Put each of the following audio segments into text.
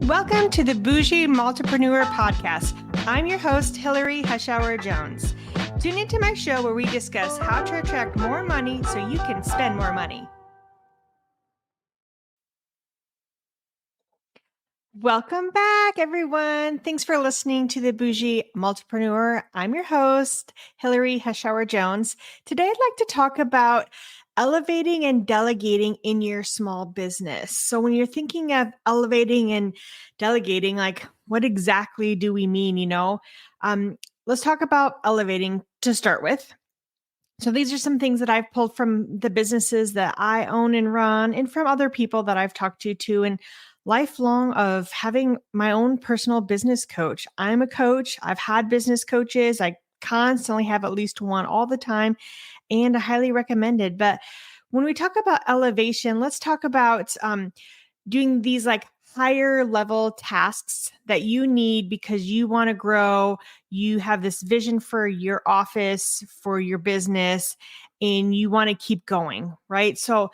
Welcome to the Boujee Multipreneur podcast. I'm your host, Hillary Hushauer-Jones. Tune into my show where we discuss how to attract more money so you can spend more money. Welcome back, everyone. Thanks for listening to the Boujee Multipreneur. I'm your host, Hillary Hushauer-Jones. Today, I'd like to talk about elevating and delegating in your small business. So when you're thinking of elevating and delegating, like what exactly do we mean, let's talk about elevating to start with. So these are some things that I've pulled from the businesses that I own and run and from other people that I've talked to too. And lifelong of having my own personal business coach. I'm a coach. I've had business coaches. I constantly have at least one all the time, and I highly recommend it. But when we talk about elevation, let's talk about doing these like higher level tasks that you need because you want to grow. You have this vision for your office, for your business, and you want to keep going, right? So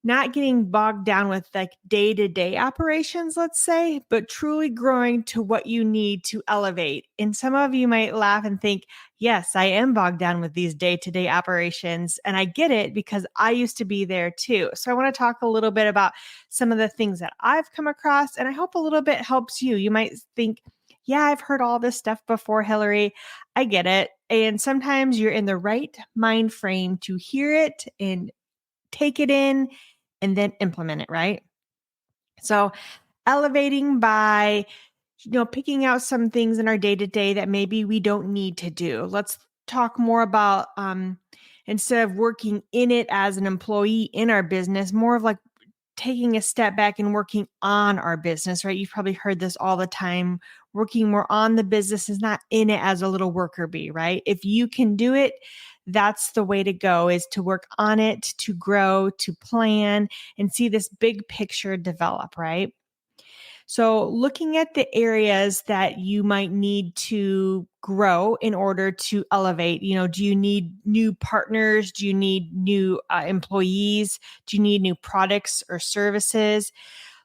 not getting bogged down with like day-to-day operations, let's say, but truly growing to what you need to elevate. And some of you might laugh and think, yes, I am bogged down with these day-to-day operations. And I get it because I used to be there too. So I want to talk a little bit about some of the things that I've come across, and I hope a little bit helps you. You might think, yeah, I've heard all this stuff before, Hillary. I get it. And sometimes you're in the right mind frame to hear it and take it in and then implement it, right? So elevating by, picking out some things in our day-to-day that maybe we don't need to do. Let's talk more about, instead of working in it as an employee in our business, more of like taking a step back and working on our business, right? You've probably heard this all the time. Working more on the business is not in it as a little worker bee, right? If you can do it, that's the way to go, is to work on it, to grow, to plan, and see this big picture develop, right? So looking at the areas that you might need to grow in order to elevate, do you need new partners? Do you need new employees? Do you need new products or services?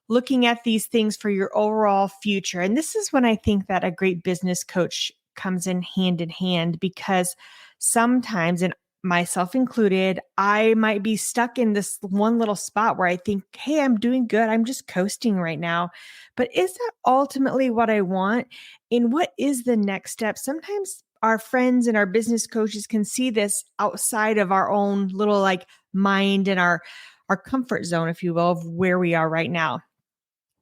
Looking at these things for your overall future. And this is when I think that a great business coach comes in hand because sometimes, and myself included, I might be stuck in this one little spot where I think, hey, I'm doing good. I'm just coasting right now. But is that ultimately what I want? And what is the next step? Sometimes our friends and our business coaches can see this outside of our own little like mind and our comfort zone, if you will, of where we are right now.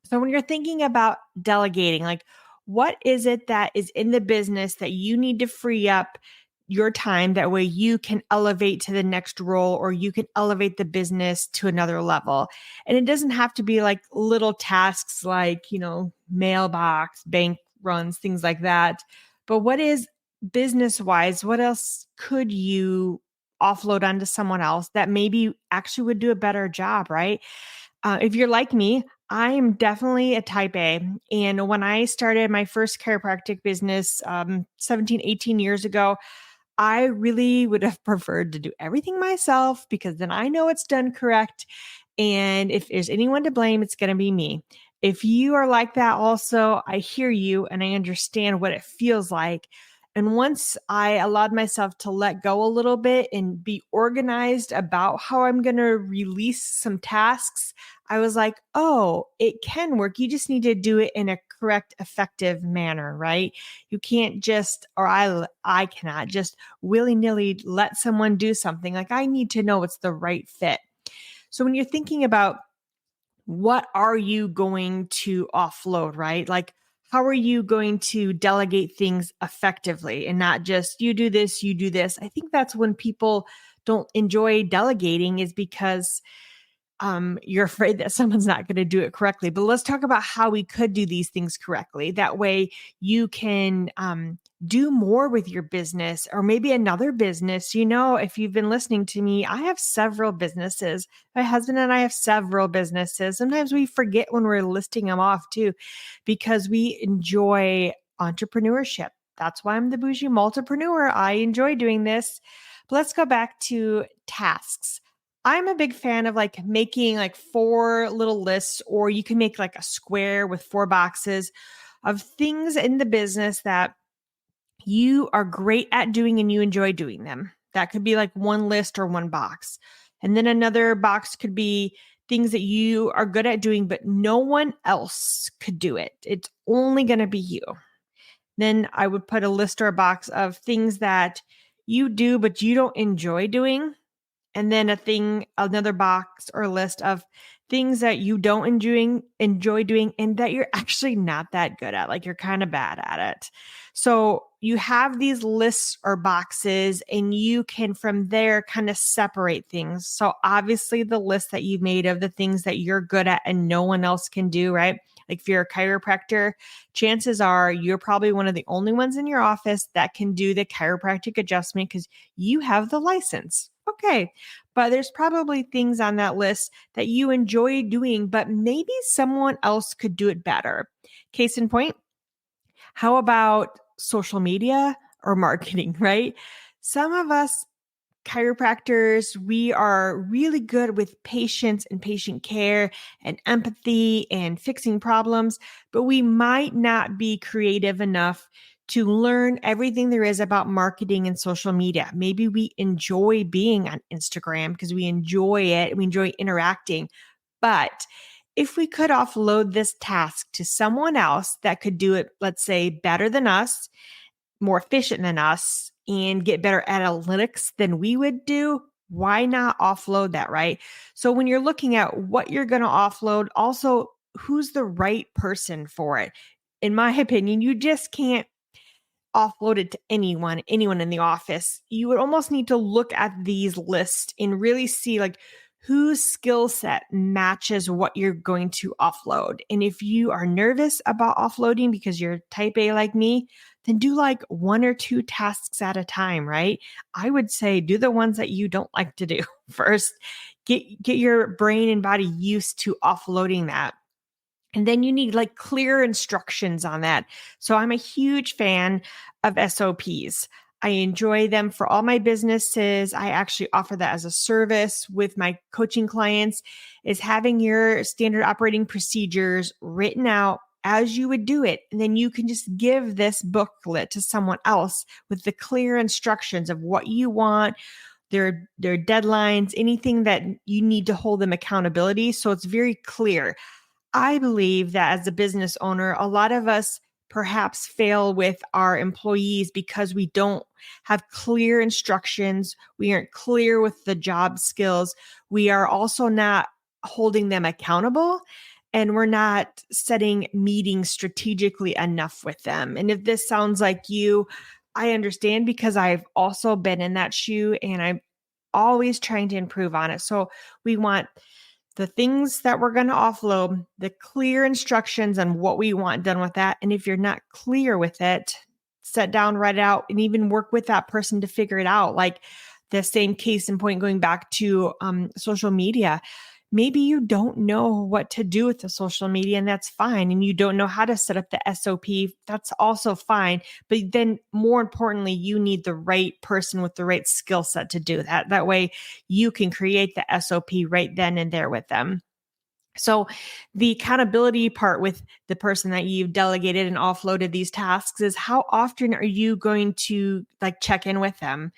So when you're thinking about delegating, like what is it that is in the business that you need to free up your time? That way you can elevate to the next role, or you can elevate the business to another level. And it doesn't have to be like little tasks like, mailbox, bank runs, things like that. But what is business wise? What else could you offload onto someone else that maybe actually would do a better job, right? If you're like me, I am definitely a type A. And when I started my first chiropractic business 17, 18 years ago, I really would have preferred to do everything myself because then I know it's done correct. And if there's anyone to blame, it's going to be me. If you are like that also, I hear you and I understand what it feels like. And once I allowed myself to let go a little bit and be organized about how I'm going to release some tasks, I was like, oh, it can work. You just need to do it in a correct, effective manner, right? You can't just, or I cannot just willy-nilly let someone do something. Like I need to know it's the right fit. So when you're thinking about what are you going to offload, right? Like, how are you going to delegate things effectively and not just you do this, you do this? I think that's when people don't enjoy delegating, is because you're afraid that someone's not going to do it correctly. But let's talk about how we could do these things correctly. That way you can do more with your business, or maybe another business. If you've been listening to me, I have several businesses. My husband and I have several businesses. Sometimes we forget when we're listing them off too, because we enjoy entrepreneurship. That's why I'm the Boujee Multipreneur. I enjoy doing this. But let's go back to tasks. I'm a big fan of like making like 4 little lists, or you can make like a square with 4 boxes of things in the business that you are great at doing and you enjoy doing them. That could be like one list or one box. And then another box could be things that you are good at doing, but no one else could do it. It's only going to be you. Then I would put a list or a box of things that you do, but you don't enjoy doing. And then another box or list of things that you don't enjoy doing and that you're actually not that good at, like you're kind of bad at it. So you have these lists or boxes and you can from there kind of separate things. So obviously the list that you made of the things that you're good at and no one else can do, right? Like if you're a chiropractor, chances are you're probably one of the only ones in your office that can do the chiropractic adjustment because you have the license. Okay. But there's probably things on that list that you enjoy doing, but maybe someone else could do it better. Case in point, how about social media or marketing, right? Some of us chiropractors, we are really good with patients and patient care and empathy and fixing problems, but we might not be creative enough to learn everything there is about marketing and social media. Maybe we enjoy being on Instagram because we enjoy it, we enjoy interacting. But if we could offload this task to someone else that could do it, let's say, better than us, more efficient than us, and get better analytics than we would do, why not offload that, right? So when you're looking at what you're going to offload, also who's the right person for it? In my opinion, you just can't offload it to anyone in the office. You would almost need to look at these lists and really see like whose skill set matches what you're going to offload. And if you are nervous about offloading because you're type A like me, then do like 1 or 2 tasks at a time, right? I would say do the ones that you don't like to do first. Get your brain and body used to offloading that. And then you need like clear instructions on that. So I'm a huge fan of SOPs. I enjoy them for all my businesses. I actually offer that as a service with my coaching clients, is having your standard operating procedures written out as you would do it. And then you can just give this booklet to someone else with the clear instructions of what you want, their deadlines, anything that you need to hold them accountability. So it's very clear. I believe that as a business owner, a lot of us perhaps fail with our employees because we don't have clear instructions. We aren't clear with the job skills. We are also not holding them accountable, and we're not setting meetings strategically enough with them. And if this sounds like you, I understand because I've also been in that shoe and I'm always trying to improve on it. So we want the things that we're going to offload, the clear instructions on what we want done with that. And if you're not clear with it, sit down, write it out, and even work with that person to figure it out. Like the same case in point, going back to social media. Maybe you don't know what to do with the social media, and that's fine. And you don't know how to set up the SOP. That's also fine. But then more importantly, you need the right person with the right skill set to do that. That way you can create the SOP right then and there with them. So the accountability part with the person that you've delegated and offloaded these tasks is how often are you going to like check in with them?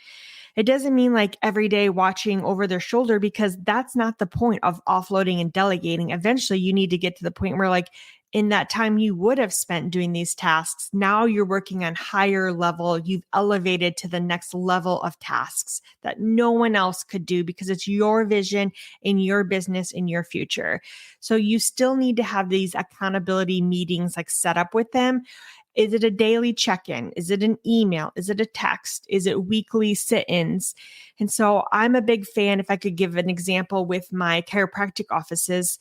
It doesn't mean like every day watching over their shoulder, because that's not the point of offloading and delegating. Eventually, you need to get to the point where like in that time you would have spent doing these tasks, now you're working on higher level. You've elevated to the next level of tasks that no one else could do because it's your vision in your business in your future. So you still need to have these accountability meetings like set up with them. Is it a daily check-in? Is it an email? Is it a text? Is it weekly sit-ins? And so I'm a big fan, if I could give an example with my chiropractic offices,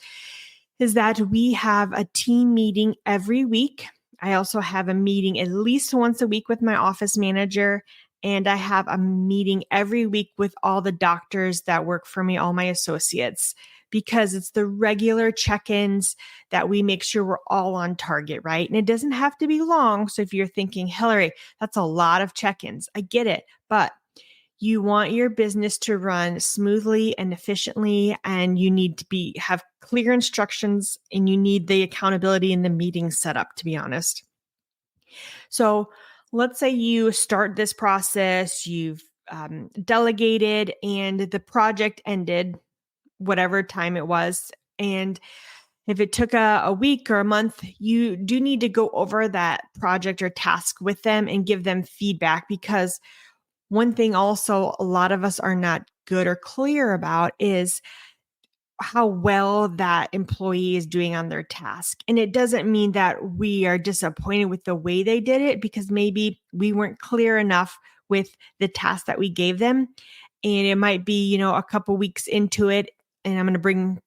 is that we have a team meeting every week. I also have a meeting at least once a week with my office manager. And I have a meeting every week with all the doctors that work for me, all my associates, because it's the regular check-ins that we make sure we're all on target, right? And it doesn't have to be long. So if you're thinking, Hillary, that's a lot of check-ins, I get it. But You want your business to run smoothly and efficiently, and you need to have clear instructions, and you need the accountability in the meeting set up, to be honest. So let's say you start this process, you've delegated, and the project ended, whatever time it was. And if it took a week or a month, you do need to go over that project or task with them and give them feedback, because one thing also a lot of us are not good or clear about is how well that employee is doing on their task. And it doesn't mean that we are disappointed with the way they did it, because maybe we weren't clear enough with the task that we gave them. And it might be, a couple weeks into it, and I'm going to bring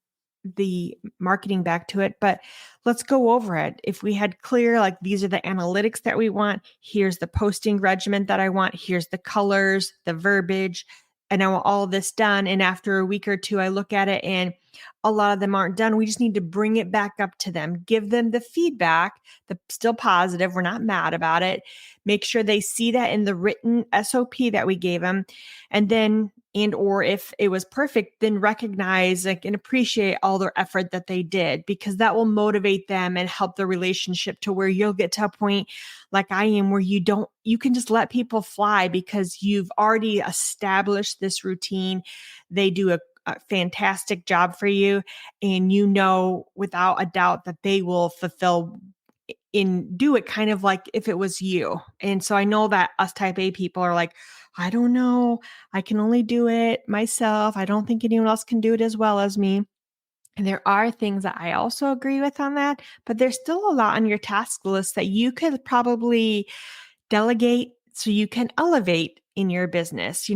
the marketing back to it, but let's go over it. If we had clear, like, these are the analytics that we want, here's the posting regimen that I want, here's the colors, the verbiage, and I want all this done. And after a week or two, I look at it and a lot of them aren't done. We just need to bring it back up to them, give them the feedback, the still positive. We're not mad about it. Make sure they see that in the written SOP that we gave them. And then, or if it was perfect, then recognize, and appreciate all their effort that they did, because that will motivate them and help the relationship to where you'll get to a point like I am, where you can just let people fly because you've already established this routine. They do a fantastic job for you, and without a doubt that they will fulfill do it kind of like if it was you. And so I know that us type A people are like, I don't know, I can only do it myself. I don't think anyone else can do it as well as me. And there are things that I also agree with on that, but there's still a lot on your task list that you could probably delegate so you can elevate in your business.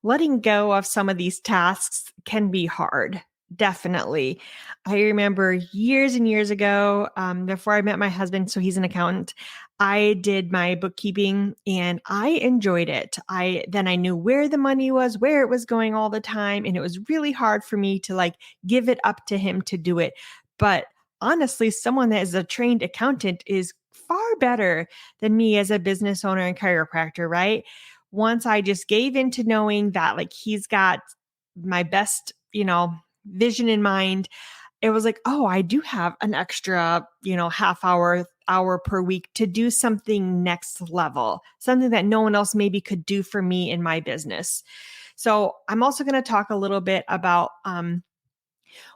Letting go of some of these tasks can be hard. Definitely. I remember years and years ago, before I met my husband, so he's an accountant, I did my bookkeeping and I enjoyed it. Then I knew where the money was, where it was going all the time. And it was really hard for me to give it up to him to do it. But honestly, someone that is a trained accountant is far better than me as a business owner and chiropractor, right? Once I just gave into knowing that he's got my best, vision in mind, it was like, oh, I do have an extra, half hour per week to do something next level, something that no one else maybe could do for me in my business. So I'm also going to talk a little bit about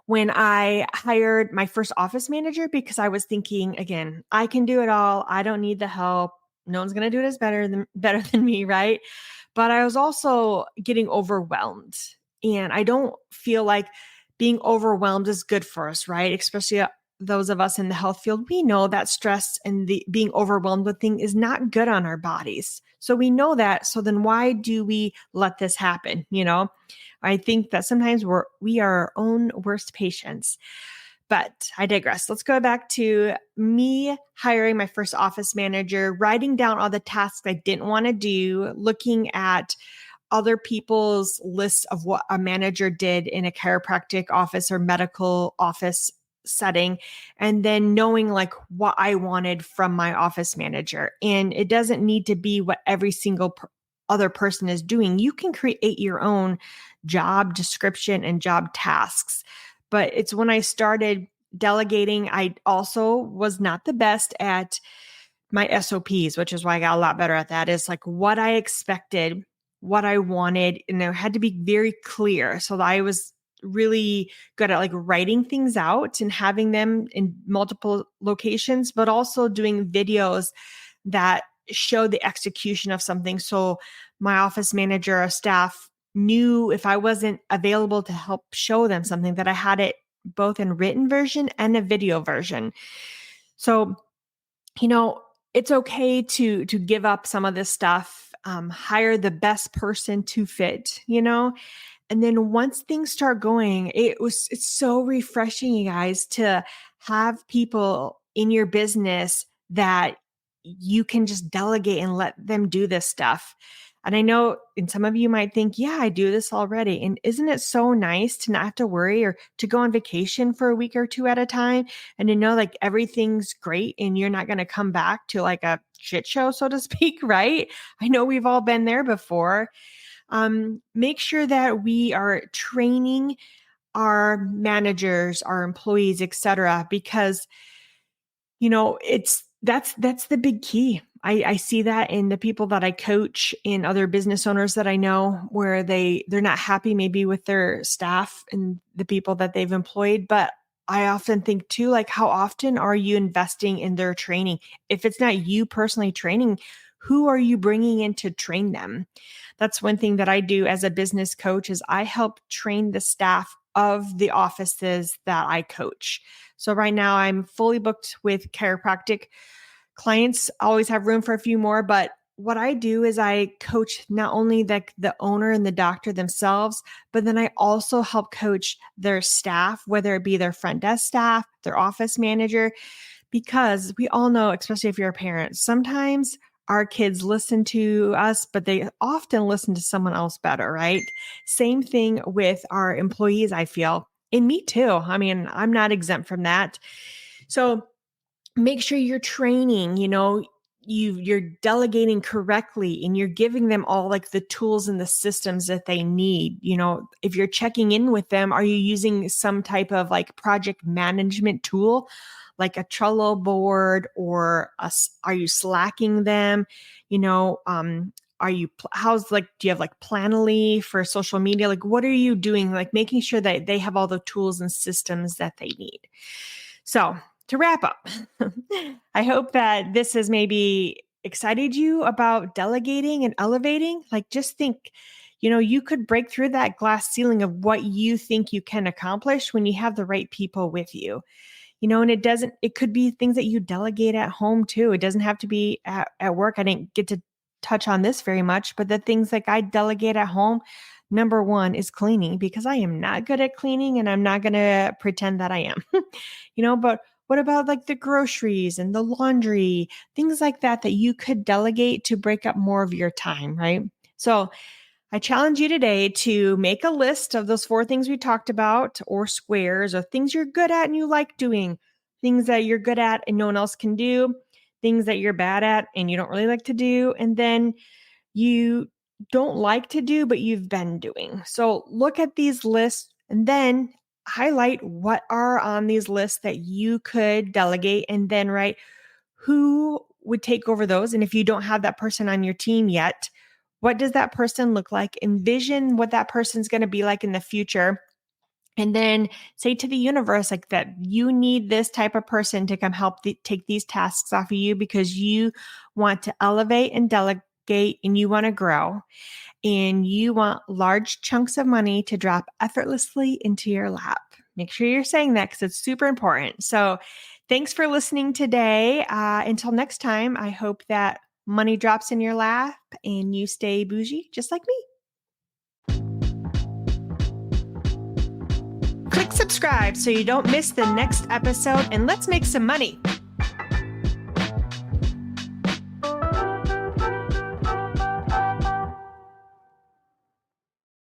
when I hired my first office manager, because I was thinking, again, I can do it all. I don't need the help. No one's going to do it as better than me, right? But I was also getting overwhelmed, and I don't feel like being overwhelmed is good for us, right? Especially those of us in the health field. We know that stress and the being overwhelmed with things is not good on our bodies. So we know that. So then why do we let this happen? I think that sometimes we are our own worst patients. But I digress. Let's go back to me hiring my first office manager, writing down all the tasks I didn't want to do, looking at other people's lists of what a manager did in a chiropractic office or medical office setting, and then knowing what I wanted from my office manager. And it doesn't need to be what every single other person is doing. You can create your own job description and job tasks. But it's when I started delegating, I also was not the best at my SOPs, which is why I got a lot better at that, is what I expected, what I wanted, and it had to be very clear. So that I was really good at writing things out and having them in multiple locations, but also doing videos that show the execution of something. So my office manager or staff knew if I wasn't available to help show them something, that I had it both in written version and a video version. So, it's okay to give up some of this stuff, hire the best person to fit, and then once things start going, it's so refreshing, you guys, to have people in your business that you can just delegate and let them do this stuff. And I know, and some of you might think, yeah, I do this already. And isn't it so nice to not have to worry or to go on vacation for a week or two at a time and to know everything's great and you're not going to come back to a shit show, so to speak, right? I know we've all been there before. Make sure that we are training our managers, our employees, etc., because that's the big key. I see that in the people that I coach, in other business owners that I know, where they're not happy maybe with their staff and the people that they've employed. But I often think too, like, how often are you investing in their training? If it's not you personally training, who are you bringing in to train them? That's one thing that I do as a business coach is I help train the staff of the offices that I coach. So right now I'm fully booked with chiropractic clients. Always have room for a few more, but what I do is I coach not only the owner and the doctor themselves, but then I also help coach their staff, whether it be their front desk staff, their office manager, because we all know, especially if you're a parent, sometimes our kids listen to us, but they often listen to someone else better, right? Same thing with our employees, I feel. And me too. I mean, I'm not exempt from that. So make sure you're training, you're delegating correctly and you're giving them all like the tools and the systems that they need. If you're checking in with them, are you using some type of like project management tool, like a Trello board, or are you slacking them? Do you have like Planoly for social media? Like, what are you doing? Like making sure that they have all the tools and systems that they need. So to wrap up, I hope that this has maybe excited you about delegating and elevating. Like, just think, you could break through that glass ceiling of what you think you can accomplish when you have the right people with you. And it could be things that you delegate at home too. It doesn't have to be at work. I didn't get to touch on this very much, but the things like I delegate at home, number one is cleaning, because I am not good at cleaning and I'm not going to pretend that I am, but what about like the groceries and the laundry, things like that you could delegate to break up more of your time, right? So I challenge you today to make a list of those 4 things we talked about, or squares, or things you're good at and you like doing, things that you're good at and no one else can do, things that you're bad at and you don't really like to do, and then you don't like to do, but you've been doing. So look at these lists and then highlight what are on these lists that you could delegate, and then write who would take over those. And if you don't have that person on your team yet, what does that person look like? Envision what that person's going to be like in the future. And then say to the universe like that you need this type of person to come help take these tasks off of you, because you want to elevate and delegate and you want to grow and you want large chunks of money to drop effortlessly into your lap. Make sure you're saying that because it's super important. So thanks for listening today. Until next time, I hope that money drops in your lap and you stay bougie just like me. Click subscribe so you don't miss the next episode, and let's make some money.